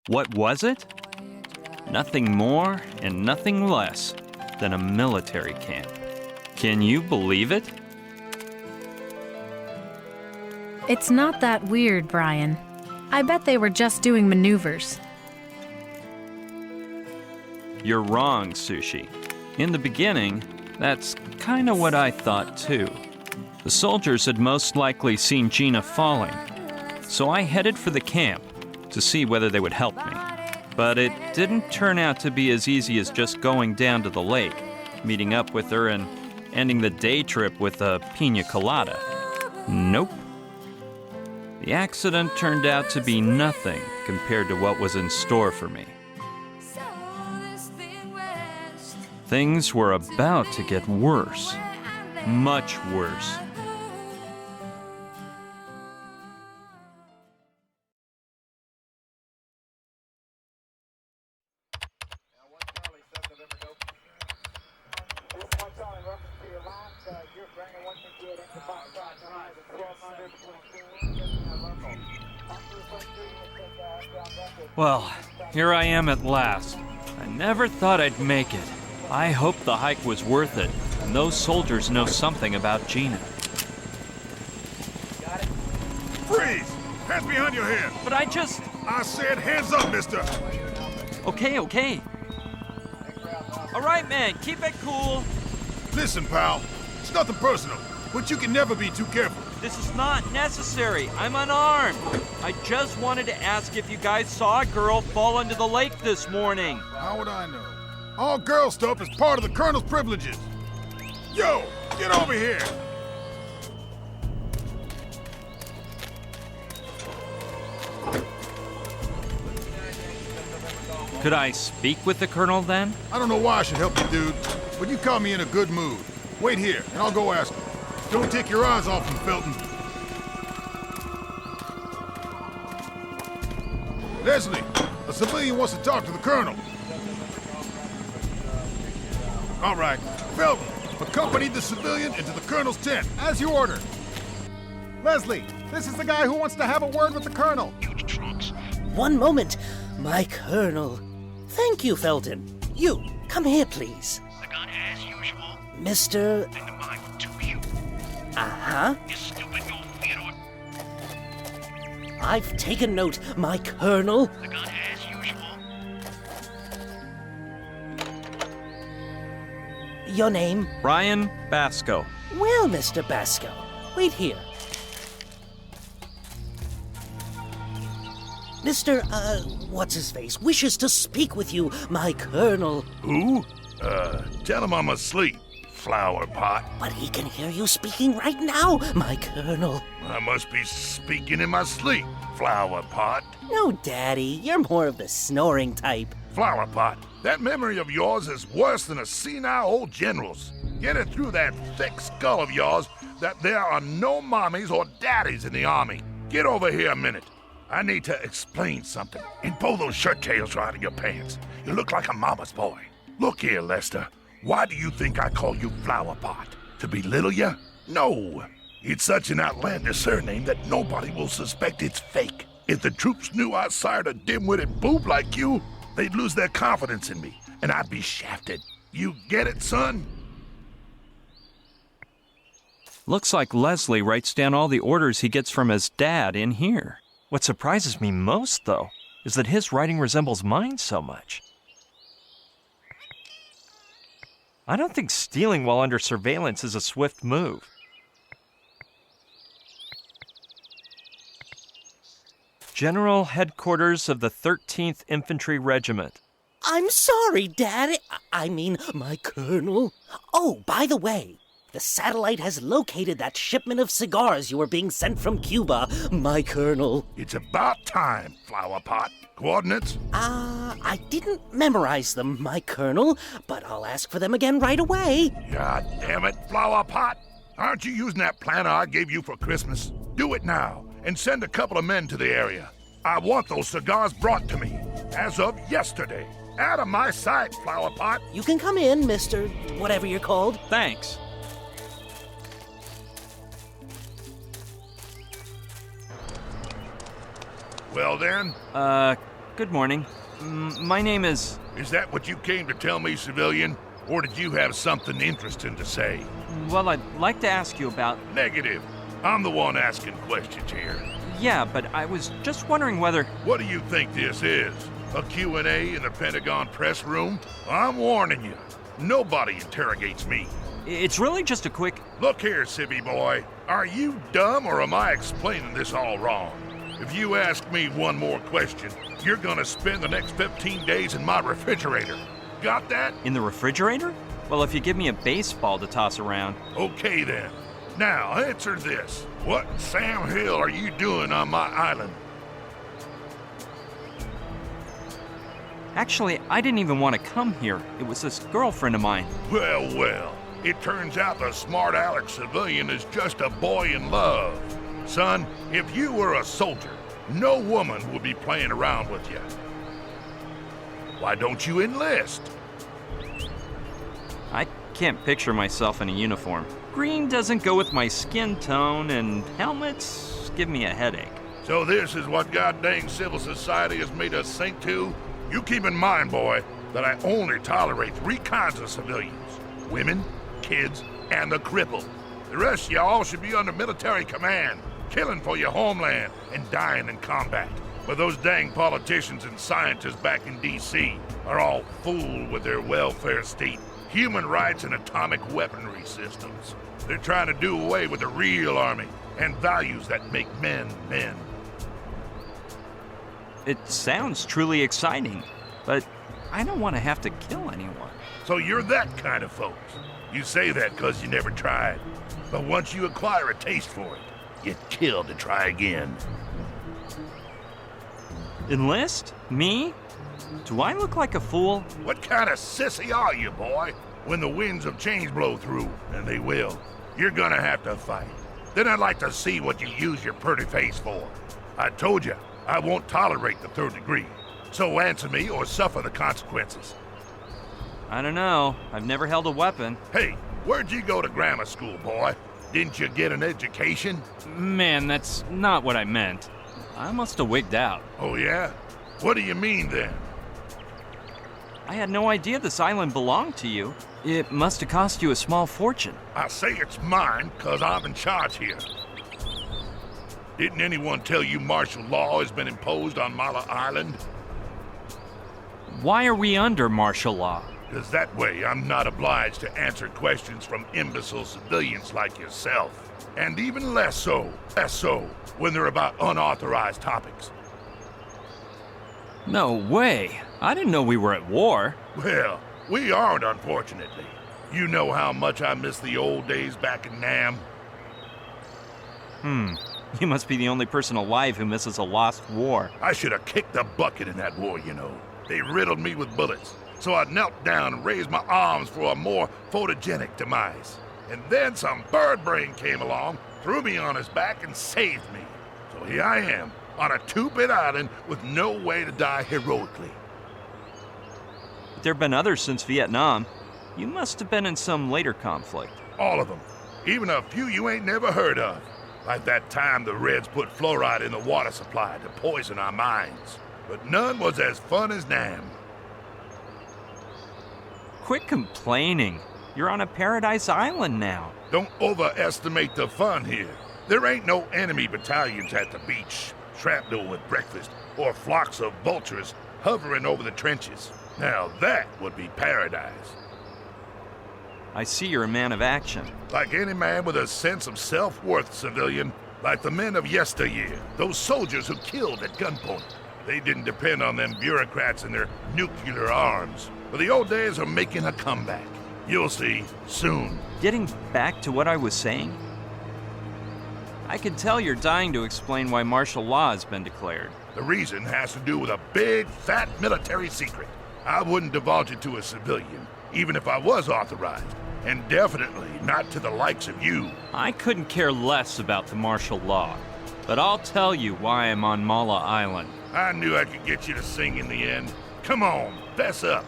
What was it? Nothing more and nothing less than a military camp. Can you believe it? It's not that weird, Brian. I bet they were just doing maneuvers. You're wrong, Sushi. In the beginning, that's kind of what I thought too. The soldiers had most likely seen Gina falling, so I headed for the camp to see whether they would help me. But it didn't turn out to be as easy as just going down to the lake, meeting up with her, and ending the day trip with a pina colada. Nope. The accident turned out to be nothing compared to what was in store for me. Things were about to get worse. Much worse. Well, here I am at last. I never thought I'd make it. I hope the hike was worth it, and those soldiers know something about Gina. Freeze! Hands behind your head! But I said hands up, mister! Okay. All right, man, keep it cool. Listen, pal, it's nothing personal, but you can never be too careful. This is not necessary. I'm unarmed. I just wanted to ask if you guys saw a girl fall into the lake this morning. How would I know? All girl stuff is part of the Colonel's privileges. Yo, get over here! Could I speak with the Colonel then? I don't know why I should help you, dude, but you caught me in a good mood. Wait here, and I'll go ask him. Don't take your eyes off him, Felton. Leslie, a civilian wants to talk to the Colonel. All right, Felton, accompany the civilian into the Colonel's tent. As you order. Leslie, this is the guy who wants to have a word with the Colonel. Huge trunks. One moment, my Colonel. Thank you, Felton. You, come here, please. The gun as usual. Mr. And the mind to you. Uh-huh. You stupid old Theodore. I've taken note, my Colonel. The gun as usual. Your name? Brian Basco. Well, Mr. Basco, wait here. Mr. What's-his-face wishes to speak with you, my Colonel. Who? Tell him I'm asleep, flower pot. But he can hear you speaking right now, my Colonel. I must be speaking in my sleep, flower pot. No, Daddy, you're more of the snoring type. Flower pot, that memory of yours is worse than a senile old general's. Get it through that thick skull of yours that there are no mommies or daddies in the Army. Get over here a minute. I need to explain something. And pull those shirt tails right out of your pants. You look like a mama's boy. Look here, Lester. Why do you think I call you Flower Pot? To belittle you? No. It's such an outlandish surname that nobody will suspect it's fake. If the troops knew I sired a dim-witted boob like you, they'd lose their confidence in me, and I'd be shafted. You get it, son? Looks like Leslie writes down all the orders he gets from his dad in here. What surprises me most, though, is that his writing resembles mine so much. I don't think stealing while under surveillance is a swift move. General Headquarters of the 13th Infantry Regiment. I'm sorry, Daddy. I mean, my Colonel. Oh, by the way, the satellite has located that shipment of cigars you were being sent from Cuba, my Colonel. It's about time, Flower Pot. Coordinates? I didn't memorize them, my Colonel, but I'll ask for them again right away. God damn it, Flower Pot. Aren't you using that planner I gave you for Christmas? Do it now, and send a couple of men to the area. I want those cigars brought to me, as of yesterday. Out of my sight, Flower Pot. You can come in, Mr. whatever you're called. Thanks. Well then? good morning. My name is... Is that what you came to tell me, civilian? Or did you have something interesting to say? Well, I'd like to ask you about... Negative. I'm the one asking questions here. Yeah, but I was just wondering whether... What do you think this is? A Q&A in the Pentagon press room? I'm warning you. Nobody interrogates me. It's really just a quick... Look here, civvy boy. Are you dumb or am I explaining this all wrong? If you ask me one more question, you're gonna spend the next 15 days in my refrigerator. Got that? In the refrigerator? Well, if you give me a baseball to toss around... Okay then. Now, answer this. What in Sam Hill are you doing on my island? Actually, I didn't even want to come here. It was this girlfriend of mine. Well, well. It turns out the smart Alex civilian is just a boy in love. Son, if you were a soldier, no woman would be playing around with you. Why don't you enlist? I can't picture myself in a uniform. Green doesn't go with my skin tone, and helmets give me a headache. So this is what goddamn civil society has made us sink to? You keep in mind, boy, that I only tolerate 3 kinds of civilians. Women, kids, and the crippled. The rest of y'all should be under military command, killing for your homeland and dying in combat. But those dang politicians and scientists back in D.C. are all fooled with their welfare state, human rights, and atomic weaponry systems. They're trying to do away with the real army and values that make men men. It sounds truly exciting, but I don't want to have to kill anyone. So you're that kind of folks. You say that because you never tried. But once you acquire a taste for it, you kill to try again. Enlist? Me? Do I look like a fool? What kind of sissy are you, boy? When the winds of change blow through, and they will, you're gonna have to fight. Then I'd like to see what you use your pretty face for. I told you, I won't tolerate the 3rd degree. So answer me or suffer the consequences. I don't know. I've never held a weapon. Hey, where'd you go to grammar school, boy? Didn't you get an education? Man, that's not what I meant. I must have wigged out. Oh, yeah? What do you mean, then? I had no idea this island belonged to you. It must have cost you a small fortune. I say it's mine because I'm in charge here. Didn't anyone tell you martial law has been imposed on Mala Island? Why are we under martial law? Because that way I'm not obliged to answer questions from imbecile civilians like yourself. And even less so when they're about unauthorized topics. No way. I didn't know we were at war. Well, we aren't, unfortunately. You know how much I miss the old days back in Nam. You must be the only person alive who misses a lost war. I should have kicked the bucket in that war, you know. They riddled me with bullets, so I knelt down and raised my arms for a more photogenic demise. And then some bird brain came along, threw me on his back, and saved me. So here I am, on a 2-bit island with no way to die heroically. But there have been others since Vietnam. You must have been in some later conflict. All of them. Even a few you ain't never heard of. Like that time the Reds put fluoride in the water supply to poison our minds. But none was as fun as Nam. Quit complaining. You're on a paradise island now. Don't overestimate the fun here. There ain't no enemy battalions at the beach, shrapnel with breakfast, or flocks of vultures hovering over the trenches. Now that would be paradise. I see you're a man of action. Like any man with a sense of self-worth, civilian. Like the men of yesteryear, those soldiers who killed at gunpoint. They didn't depend on them bureaucrats and their nuclear arms. But the old days are making a comeback. You'll see, soon. Getting back to what I was saying, I can tell you're dying to explain why martial law has been declared. The reason has to do with a big, fat military secret. I wouldn't divulge it to a civilian, even if I was authorized. And definitely not to the likes of you. I couldn't care less about the martial law, but I'll tell you why I'm on Mala Island. I knew I could get you to sing in the end. Come on, fess up.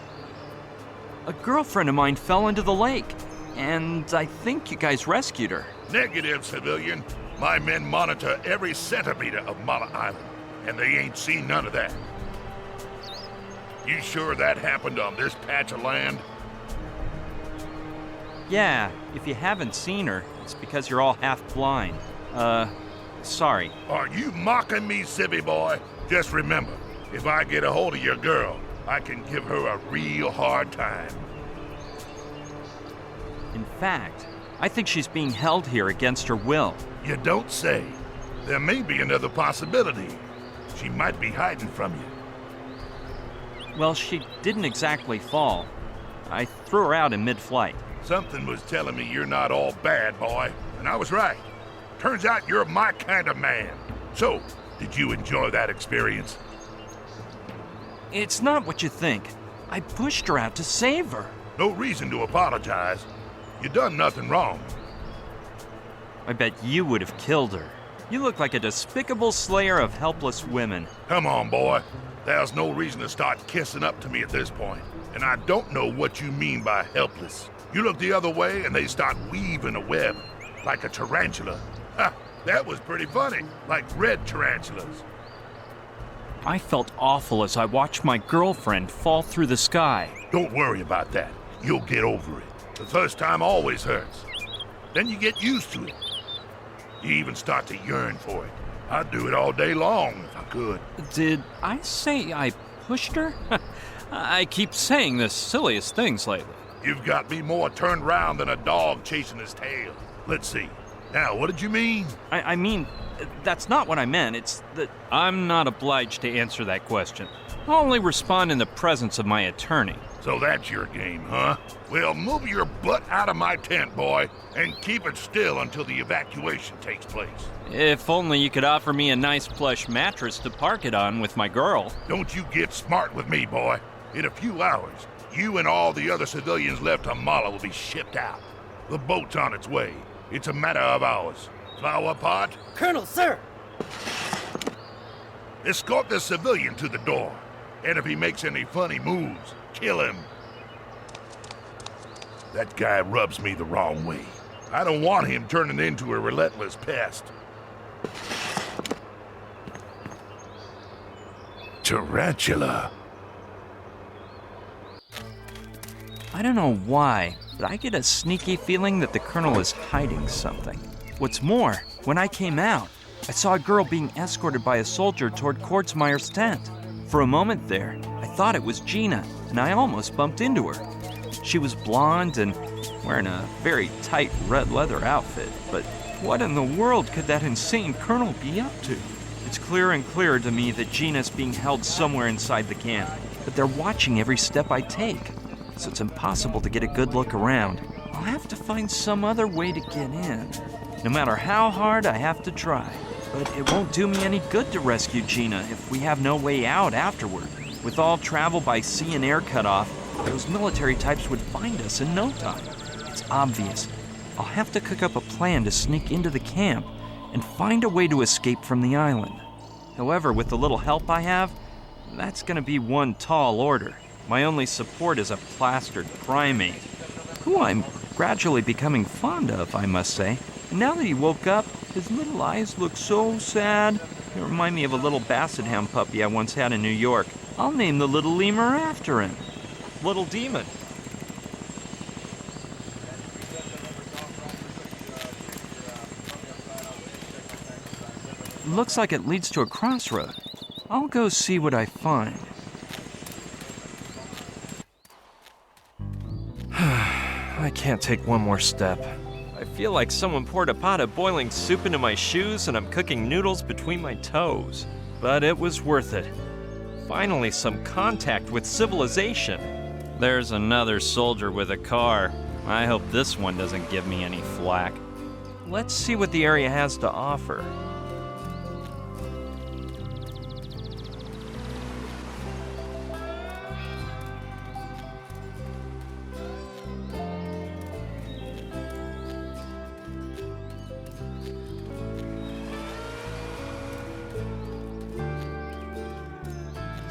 A girlfriend of mine fell into the lake, and I think you guys rescued her. Negative, civilian. My men monitor every centimeter of Mala Island, and they ain't seen none of that. You sure that happened on this patch of land? Yeah, if you haven't seen her, it's because you're all half blind. Sorry. Are you mocking me, civvy boy? Just remember, if I get a hold of your girl, I can give her a real hard time. In fact, I think she's being held here against her will. You don't say. There may be another possibility. She might be hiding from you. Well, she didn't exactly fall. I threw her out in mid-flight. Something was telling me you're not all bad, boy, and I was right. Turns out you're my kind of man. So, did you enjoy that experience? It's not what you think. I pushed her out to save her. No reason to apologize. You done nothing wrong. I bet you would have killed her. You look like a despicable slayer of helpless women. Come on, boy. There's no reason to start kissing up to me at this point. And I don't know what you mean by helpless. You look the other way and they start weaving a web, like a tarantula. Ha! That was pretty funny, like red tarantulas. I felt awful as I watched my girlfriend fall through the sky. Don't worry about that. You'll get over it. The first time always hurts. Then you get used to it. You even start to yearn for it. I'd do it all day long if I could. Did I say I pushed her? I keep saying the silliest things lately. You've got me more turned round than a dog chasing his tail. Let's see. Now, what did you mean? I mean, that's not what I meant. It's that I'm not obliged to answer that question. I'll only respond in the presence of my attorney. So that's your game, huh? Well, move your butt out of my tent, boy, and keep it still until the evacuation takes place. If only you could offer me a nice plush mattress to park it on with my girl. Don't you get smart with me, boy. In a few hours, you and all the other civilians left on Mala will be shipped out. The boat's on its way. It's a matter of hours. Flower pot? Colonel, sir! Escort the civilian to the door. And if he makes any funny moves, kill him. That guy rubs me the wrong way. I don't want him turning into a relentless pest. Tarantula. I don't know why, but I get a sneaky feeling that the Colonel is hiding something. What's more, when I came out, I saw a girl being escorted by a soldier toward Kortzmeyer's tent. For a moment there, I thought it was Gina, and I almost bumped into her. She was blonde and wearing a very tight red leather outfit, but what in the world could that insane colonel be up to? It's clearer and clearer to me that Gina's being held somewhere inside the camp, but they're watching every step I take, so it's impossible to get a good look around. I'll have to find some other way to get in, no matter how hard I have to try. But it won't do me any good to rescue Gina if we have no way out afterward. With all travel by sea and air cut off, those military types would find us in no time. It's obvious. I'll have to cook up a plan to sneak into the camp and find a way to escape from the island. However, with the little help I have, that's gonna be one tall order. My only support is a plastered primate, who I'm gradually becoming fond of, I must say. And now that he woke up, his little eyes look so sad. They remind me of a little basset hound puppy I once had in New York. I'll name the little lemur after him. Little Demon. Looks like it leads to a crossroad. I'll go see what I find. I can't take one more step. I feel like someone poured a pot of boiling soup into my shoes and I'm cooking noodles between my toes. But it was worth it. Finally, some contact with civilization. There's another soldier with a car. I hope this one doesn't give me any flack. Let's see what the area has to offer.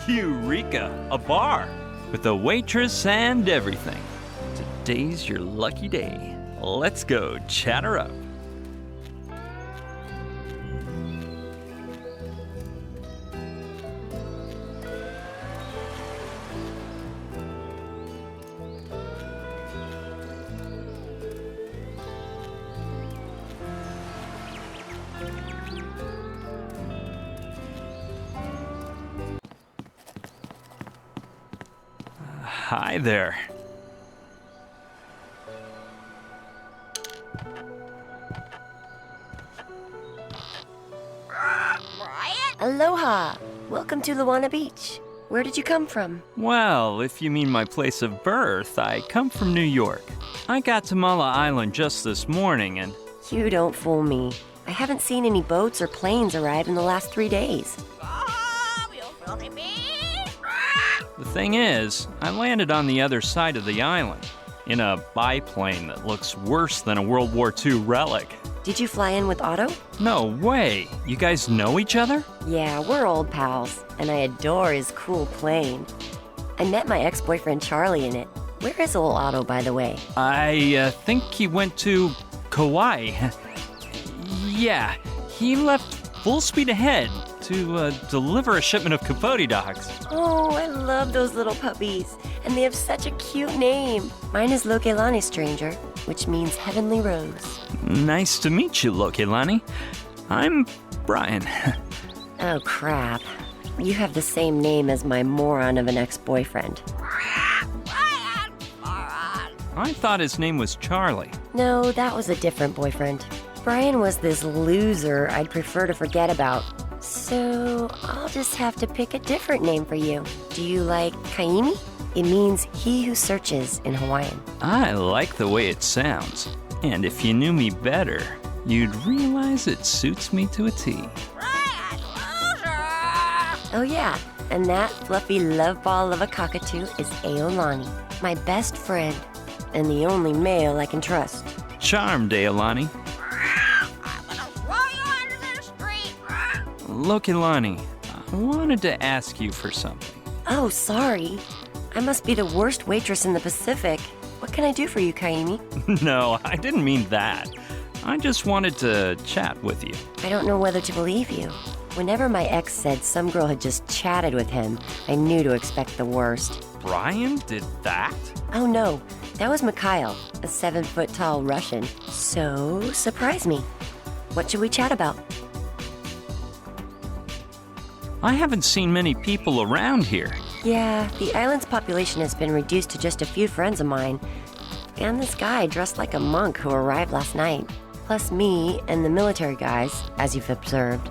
Eureka! A bar! With a waitress and everything. Today's your lucky day. Let's go chat her up. Hi there. Aloha! Welcome to Luana Beach. Where did you come from? Well, if you mean my place of birth, I come from New York. I got to Mala Island just this morning and... You don't fool me. I haven't seen any boats or planes arrive in the last 3 days. The thing is, I landed on the other side of the island, in a biplane that looks worse than a World War II relic. Did you fly in with Otto? No way! You guys know each other? Yeah, we're old pals, and I adore his cool plane. I met my ex-boyfriend Charlie in it. Where is old Otto, by the way? I think he went to Kauai. Yeah, he left full speed ahead to deliver a shipment of Capote dogs. Oh, I love those little puppies, and they have such a cute name. Mine is Lokelani, stranger, which means heavenly rose. Nice to meet you, Lokelani. I'm Brian. Oh, crap. You have the same name as my moron of an ex-boyfriend. I thought his name was Charlie. No, that was a different boyfriend. Brian was this loser I'd prefer to forget about. So I'll just have to pick a different name for you. Do you like Kaimi? It means he who searches in Hawaiian. I like the way it sounds. And if you knew me better, you'd realize it suits me to a T. Oh yeah, and that fluffy love ball of a cockatoo is Aolani, my best friend, and the only male I can trust. Charmed, Aolani. Lokelani, I wanted to ask you for something. Oh, sorry. I must be the worst waitress in the Pacific. What can I do for you, Kaimi? No, I didn't mean that. I just wanted to chat with you. I don't know whether to believe you. Whenever my ex said some girl had just chatted with him, I knew to expect the worst. Brian did that? Oh no, that was Mikhail, a 7-foot-tall Russian. So, surprise me. What should we chat about? I haven't seen many people around here. Yeah, the island's population has been reduced to just a few friends of mine. And this guy dressed like a monk who arrived last night. Plus me and the military guys, as you've observed.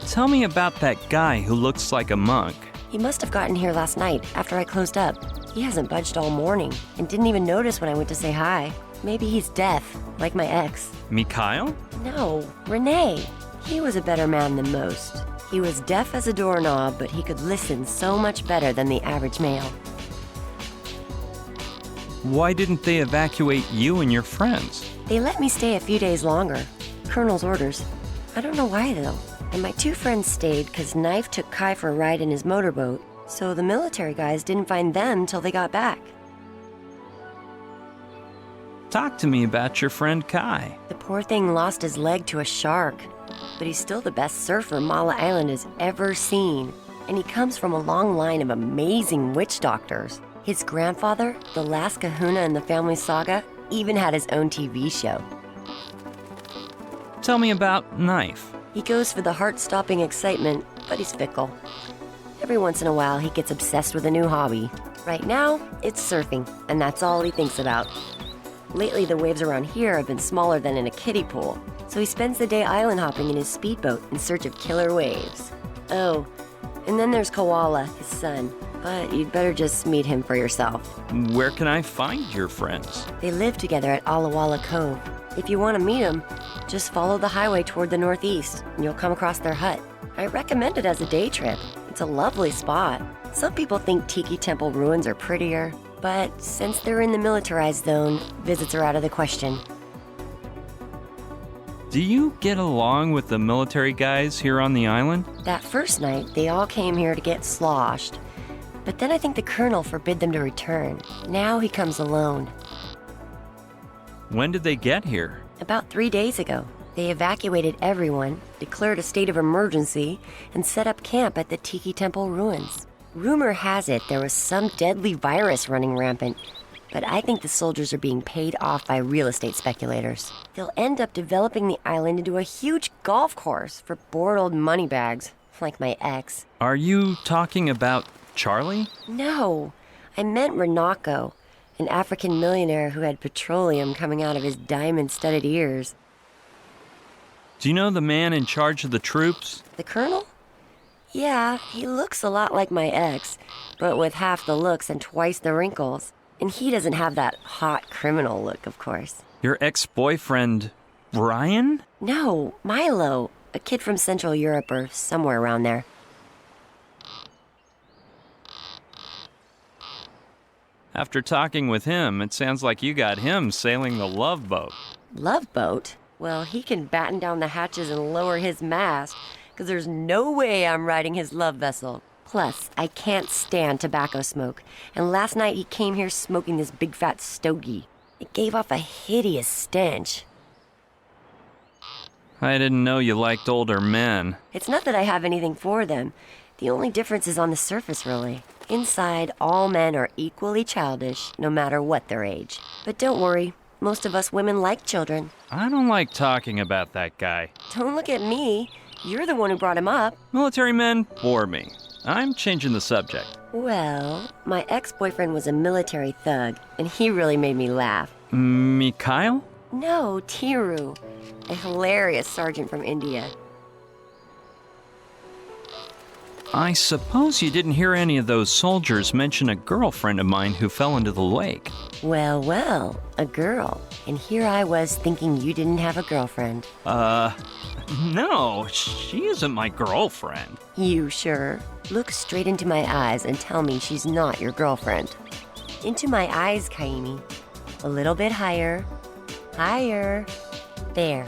Tell me about that guy who looks like a monk. He must have gotten here last night after I closed up. He hasn't budged all morning and didn't even notice when I went to say hi. Maybe he's deaf, like my ex. Mikhail? No, Renee. He was a better man than most. He was deaf as a doorknob, but he could listen so much better than the average male. Why didn't they evacuate you and your friends? They let me stay a few days longer. Colonel's orders. I don't know why, though. And my 2 friends stayed because Knife took Kai for a ride in his motorboat, so the military guys didn't find them till they got back. Talk to me about your friend Kai. The poor thing lost his leg to a shark, but he's still the best surfer Mala Island has ever seen. And he comes from a long line of amazing witch doctors. His grandfather, the last kahuna in the family saga, even had his own TV show. Tell me about Knife. He goes for the heart-stopping excitement, but he's fickle. Every once in a while, he gets obsessed with a new hobby. Right now, it's surfing, and that's all he thinks about. Lately, the waves around here have been smaller than in a kiddie pool, so he spends the day island hopping in his speedboat in search of killer waves. Oh, and then there's Koala, his son, but you'd better just meet him for yourself. Where can I find your friends? They live together at Alawala Cove. If you want to meet them, just follow the highway toward the northeast, and you'll come across their hut. I recommend it as a day trip. It's a lovely spot. Some people think Tiki Temple ruins are prettier, but since they're in the militarized zone, visits are out of the question. Do you get along with the military guys here on the island? That first night, they all came here to get sloshed. But then I think the colonel forbid them to return. Now he comes alone. When did they get here? About 3 days ago. They evacuated everyone, declared a state of emergency, and set up camp at the Tiki Temple ruins. Rumor has it there was some deadly virus running rampant, but I think the soldiers are being paid off by real estate speculators. They'll end up developing the island into a huge golf course for bored old moneybags, like my ex. Are you talking about Charlie? No, I meant Renako, an African millionaire who had petroleum coming out of his diamond-studded ears. Do you know the man in charge of the troops? The colonel? Yeah, he looks a lot like my ex, but with half the looks and twice the wrinkles. And he doesn't have that hot criminal look, of course. Your ex-boyfriend, Brian? No, Milo, a kid from Central Europe or somewhere around there. After talking with him, it sounds like you got him sailing the Love Boat. Love boat? Well, he can batten down the hatches and lower his mast, because there's no way I'm riding his love vessel. Plus, I can't stand tobacco smoke, and last night he came here smoking this big fat stogie. It gave off a hideous stench. I didn't know you liked older men. It's not that I have anything for them. The only difference is on the surface, really. Inside, all men are equally childish, no matter what their age. But don't worry, most of us women like children. I don't like talking about that guy. Don't look at me. You're the one who brought him up. Military men bore me. I'm changing the subject. Well, my ex-boyfriend was a military thug, and he really made me laugh. Mikhail? No, Tiru, a hilarious sergeant from India. I suppose you didn't hear any of those soldiers mention a girlfriend of mine who fell into the lake. Well, a girl. And here I was thinking you didn't have a girlfriend. No, she isn't my girlfriend. You sure? Look straight into my eyes and tell me she's not your girlfriend. Into my eyes, Kaimi. A little bit higher. Higher. There.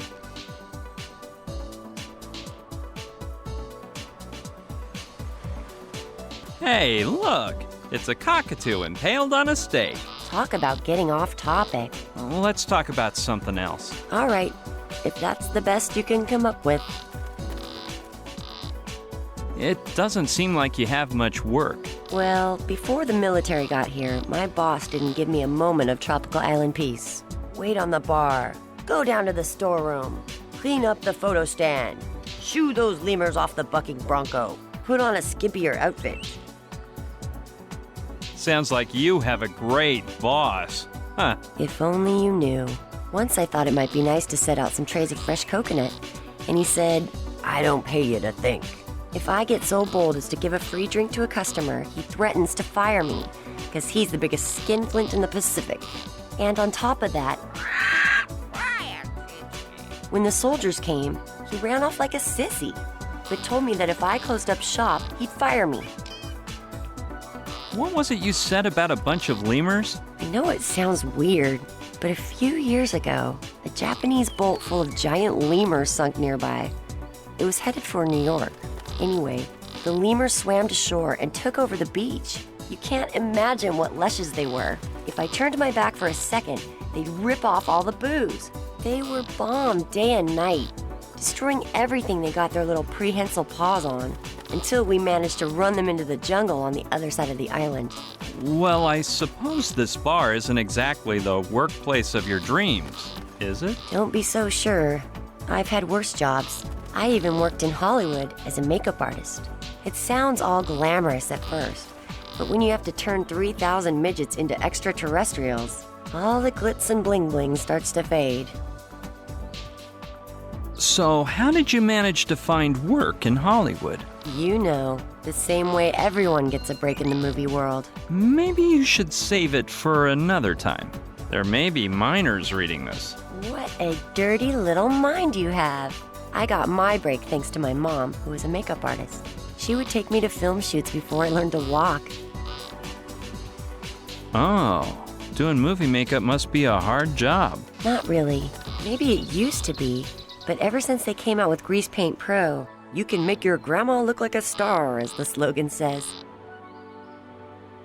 Hey, look! It's a cockatoo impaled on a stake. Talk about getting off topic. Well, let's talk about something else. All right, if that's the best you can come up with. It doesn't seem like you have much work. Well, before the military got here, my boss didn't give me a moment of tropical island peace. Wait on the bar. Go down to the storeroom. Clean up the photo stand. Shoo those lemurs off the bucking bronco. Put on a skimpier outfit. Sounds like you have a great boss. Huh. If only you knew. Once I thought it might be nice to set out some trays of fresh coconut, and he said, "I don't pay you to think." If I get so bold as to give a free drink to a customer, he threatens to fire me, because he's the biggest skinflint in the Pacific. And on top of that, when the soldiers came, he ran off like a sissy, but told me that if I closed up shop, he'd fire me. What was it you said about a bunch of lemurs? I know it sounds weird, but a few years ago, a Japanese boat full of giant lemurs sunk nearby. It was headed for New York. Anyway, the lemurs swam to shore and took over the beach. You can't imagine what lushes they were. If I turned my back for a second, they'd rip off all the booze. They were bombed day and night, destroying everything they got their little prehensile paws on, until we managed to run them into the jungle on the other side of the island. Well, I suppose this bar isn't exactly the workplace of your dreams, is it? Don't be so sure. I've had worse jobs. I even worked in Hollywood as a makeup artist. It sounds all glamorous at first, but when you have to turn 3,000 midgets into extraterrestrials, all the glitz and bling-bling starts to fade. So, how did you manage to find work in Hollywood? You know, the same way everyone gets a break in the movie world. Maybe you should save it for another time. There may be minors reading this. What a dirty little mind you have. I got my break thanks to my mom, who was a makeup artist. She would take me to film shoots before I learned to walk. Oh, doing movie makeup must be a hard job. Not really. Maybe it used to be, but ever since they came out with Grease Paint Pro, you can make your grandma look like a star, as the slogan says.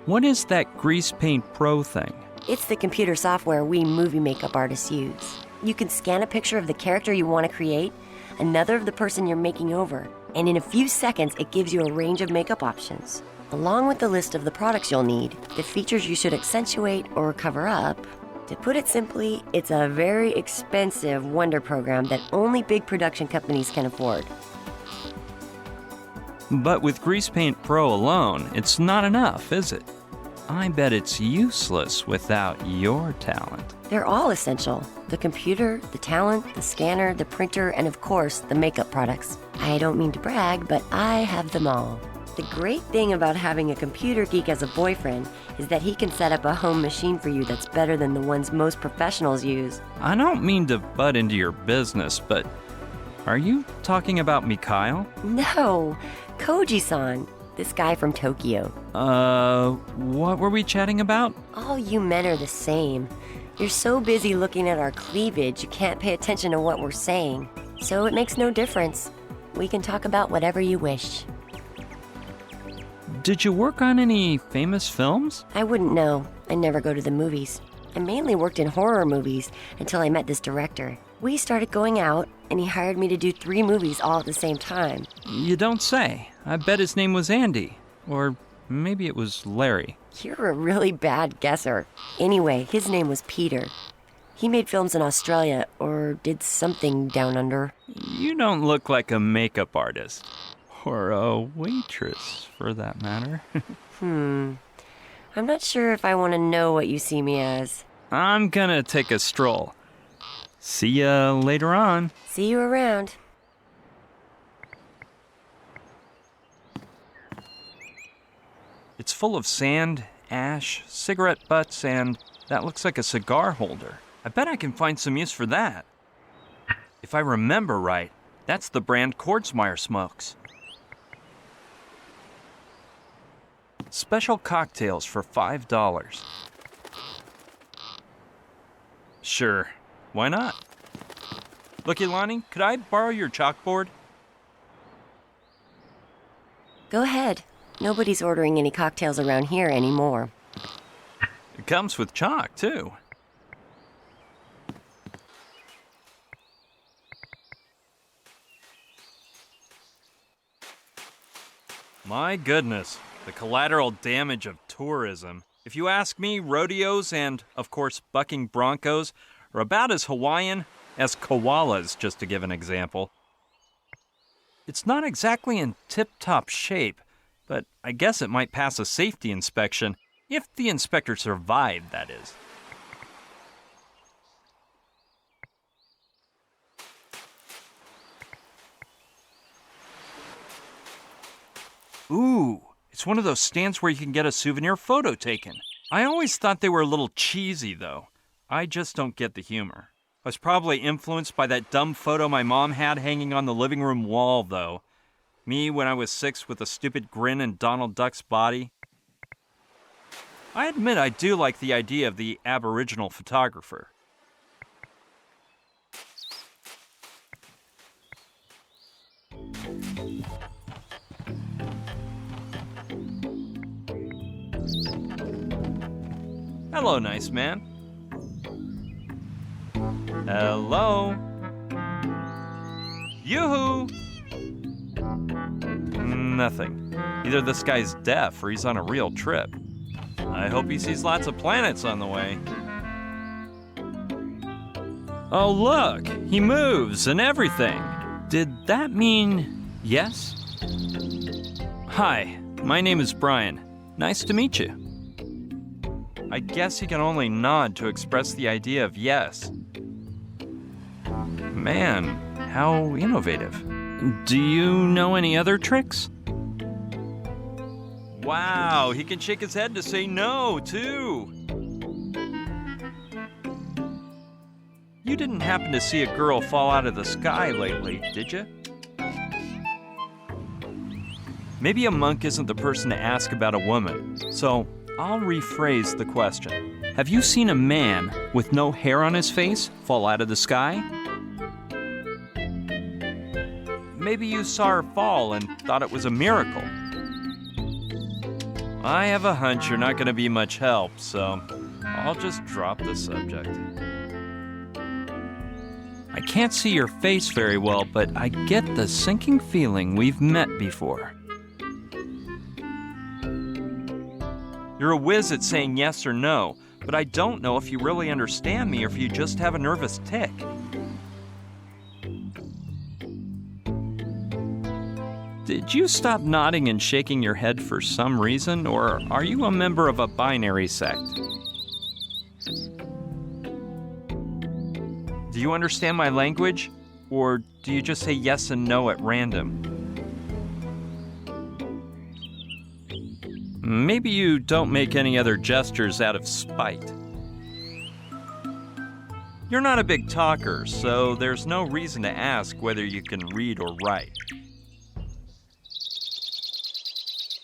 What is that Grease Paint Pro thing? It's the computer software we movie makeup artists use. You can scan a picture of the character you want to create, another of the person you're making over, and in a few seconds it gives you a range of makeup options, along with the list of the products you'll need, the features you should accentuate or cover up. To put it simply, it's a very expensive wonder program that only big production companies can afford. But with Grease Paint Pro alone, it's not enough, is it? I bet it's useless without your talent. They're all essential. The computer, the talent, the scanner, the printer, and of course, the makeup products. I don't mean to brag, but I have them all. The great thing about having a computer geek as a boyfriend is that he can set up a home machine for you that's better than the ones most professionals use. I don't mean to butt into your business, but are you talking about Mikhail? No, Koji-san, this guy from Tokyo. What were we chatting about? All you men are the same. You're so busy looking at our cleavage, you can't pay attention to what we're saying. So it makes no difference. We can talk about whatever you wish. Did you work on any famous films? I wouldn't know. I never go to the movies. I mainly worked in horror movies until I met this director. We started going out, and he hired me to do 3 movies all at the same time. You don't say. I bet his name was Andy. Or maybe it was Larry. You're a really bad guesser. Anyway, his name was Peter. He made films in Australia, or did something down under. You don't look like a makeup artist. Or a waitress, for that matter. I'm not sure if I want to know what you see me as. I'm gonna take a stroll. See ya later on. See you around. It's full of sand, ash, cigarette butts, and that looks like a cigar holder. I bet I can find some use for that. If I remember right, that's the brand Kordsmeyer smokes. Special cocktails for $5. Sure, why not? Look, Ilani, could I borrow your chalkboard? Go ahead. Nobody's ordering any cocktails around here anymore. It comes with chalk, too. My goodness, the collateral damage of tourism. If you ask me, rodeos and, of course, bucking broncos are about as Hawaiian as koalas, just to give an example. It's not exactly in tip-top shape, but I guess it might pass a safety inspection, if the inspector survived, that is. Ooh, it's one of those stands where you can get a souvenir photo taken. I always thought they were a little cheesy, though. I just don't get the humor. I was probably influenced by that dumb photo my mom had hanging on the living room wall, though. Me when I was 6 with a stupid grin in Donald Duck's body. I admit I do like the idea of the Aboriginal photographer. Hello, nice man. Hello. Yoo-hoo! Nothing. Either this guy's deaf or he's on a real trip. I hope he sees lots of planets on the way. Oh, look! He moves and everything! Did that mean yes? Hi, my name is Brian. Nice to meet you. I guess he can only nod to express the idea of yes. Man, how innovative. Do you know any other tricks? Wow, he can shake his head to say no, too. You didn't happen to see a girl fall out of the sky lately, did you? Maybe a monk isn't the person to ask about a woman, so I'll rephrase the question. Have you seen a man with no hair on his face fall out of the sky? Maybe you saw her fall and thought it was a miracle. I have a hunch you're not going to be much help, so I'll just drop the subject. I can't see your face very well, but I get the sinking feeling we've met before. You're a whiz at saying yes or no, but I don't know if you really understand me or if you just have a nervous tick. Did you stop nodding and shaking your head for some reason, or are you a member of a binary sect? Do you understand my language, or do you just say yes and no at random? Maybe you don't make any other gestures out of spite. You're not a big talker, so there's no reason to ask whether you can read or write.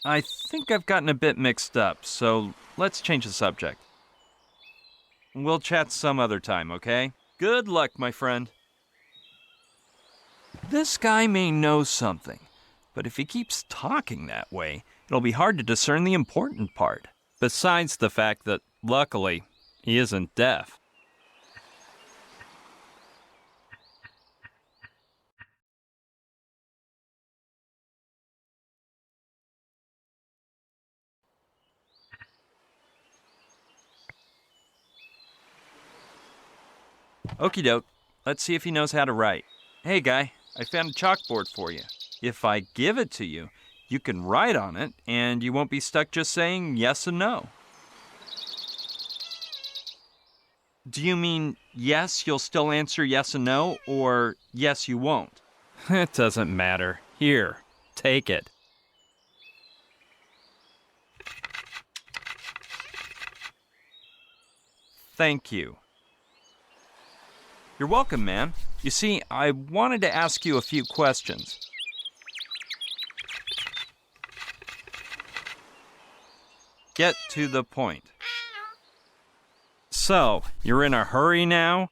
I think I've gotten a bit mixed up, so let's change the subject. We'll chat some other time, okay? Good luck, my friend. This guy may know something, but if he keeps talking that way, it'll be hard to discern the important part. Besides the fact that, luckily, he isn't deaf. Okie doke, let's see if he knows how to write. Hey guy, I found a chalkboard for you. If I give it to you, you can write on it, and you won't be stuck just saying yes and no. Do you mean yes, you'll still answer yes and no, or yes, you won't? It doesn't matter. Here, take it. Thank you. You're welcome, man. You see, I wanted to ask you a few questions. Get to the point. So, you're in a hurry now?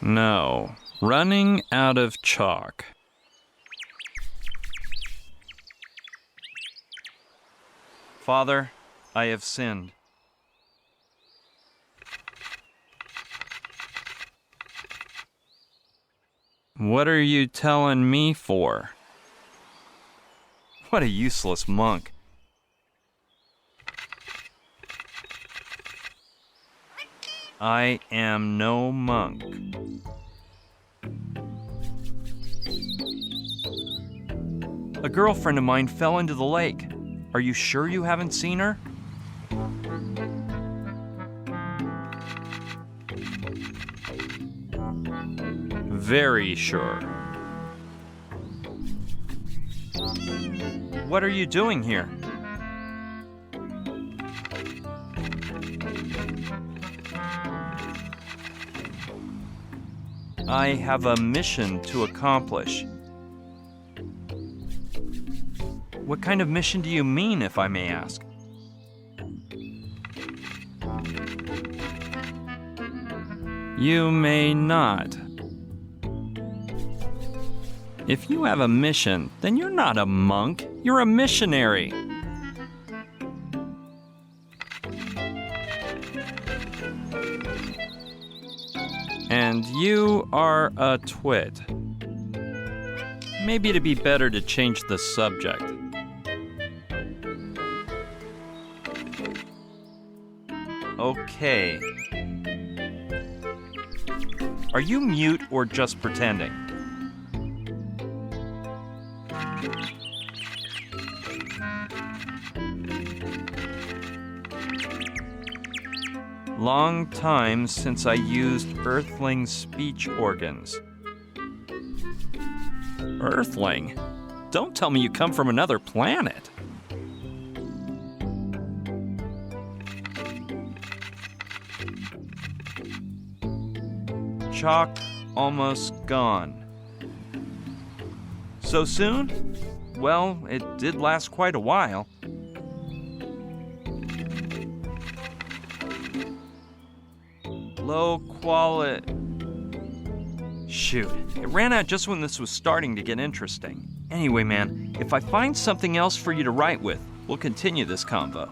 No. Running out of chalk. Father, I have sinned. What are you telling me for? What a useless monk. I am no monk. A girlfriend of mine fell into the lake. Are you sure you haven't seen her? Very sure. What are you doing here? I have a mission to accomplish. What kind of mission do you mean, if I may ask? You may not. If you have a mission, then you're not a monk, you're a missionary. And you are a twit. Maybe it'd be better to change the subject. Okay. Are you mute or just pretending? Long time since I used Earthling speech organs. Earthling? Don't tell me you come from another planet. Chalk almost gone. So soon? Well, it did last quite a while. Low quality. Shoot, it ran out just when this was starting to get interesting. Anyway, man, if I find something else for you to write with, we'll continue this convo.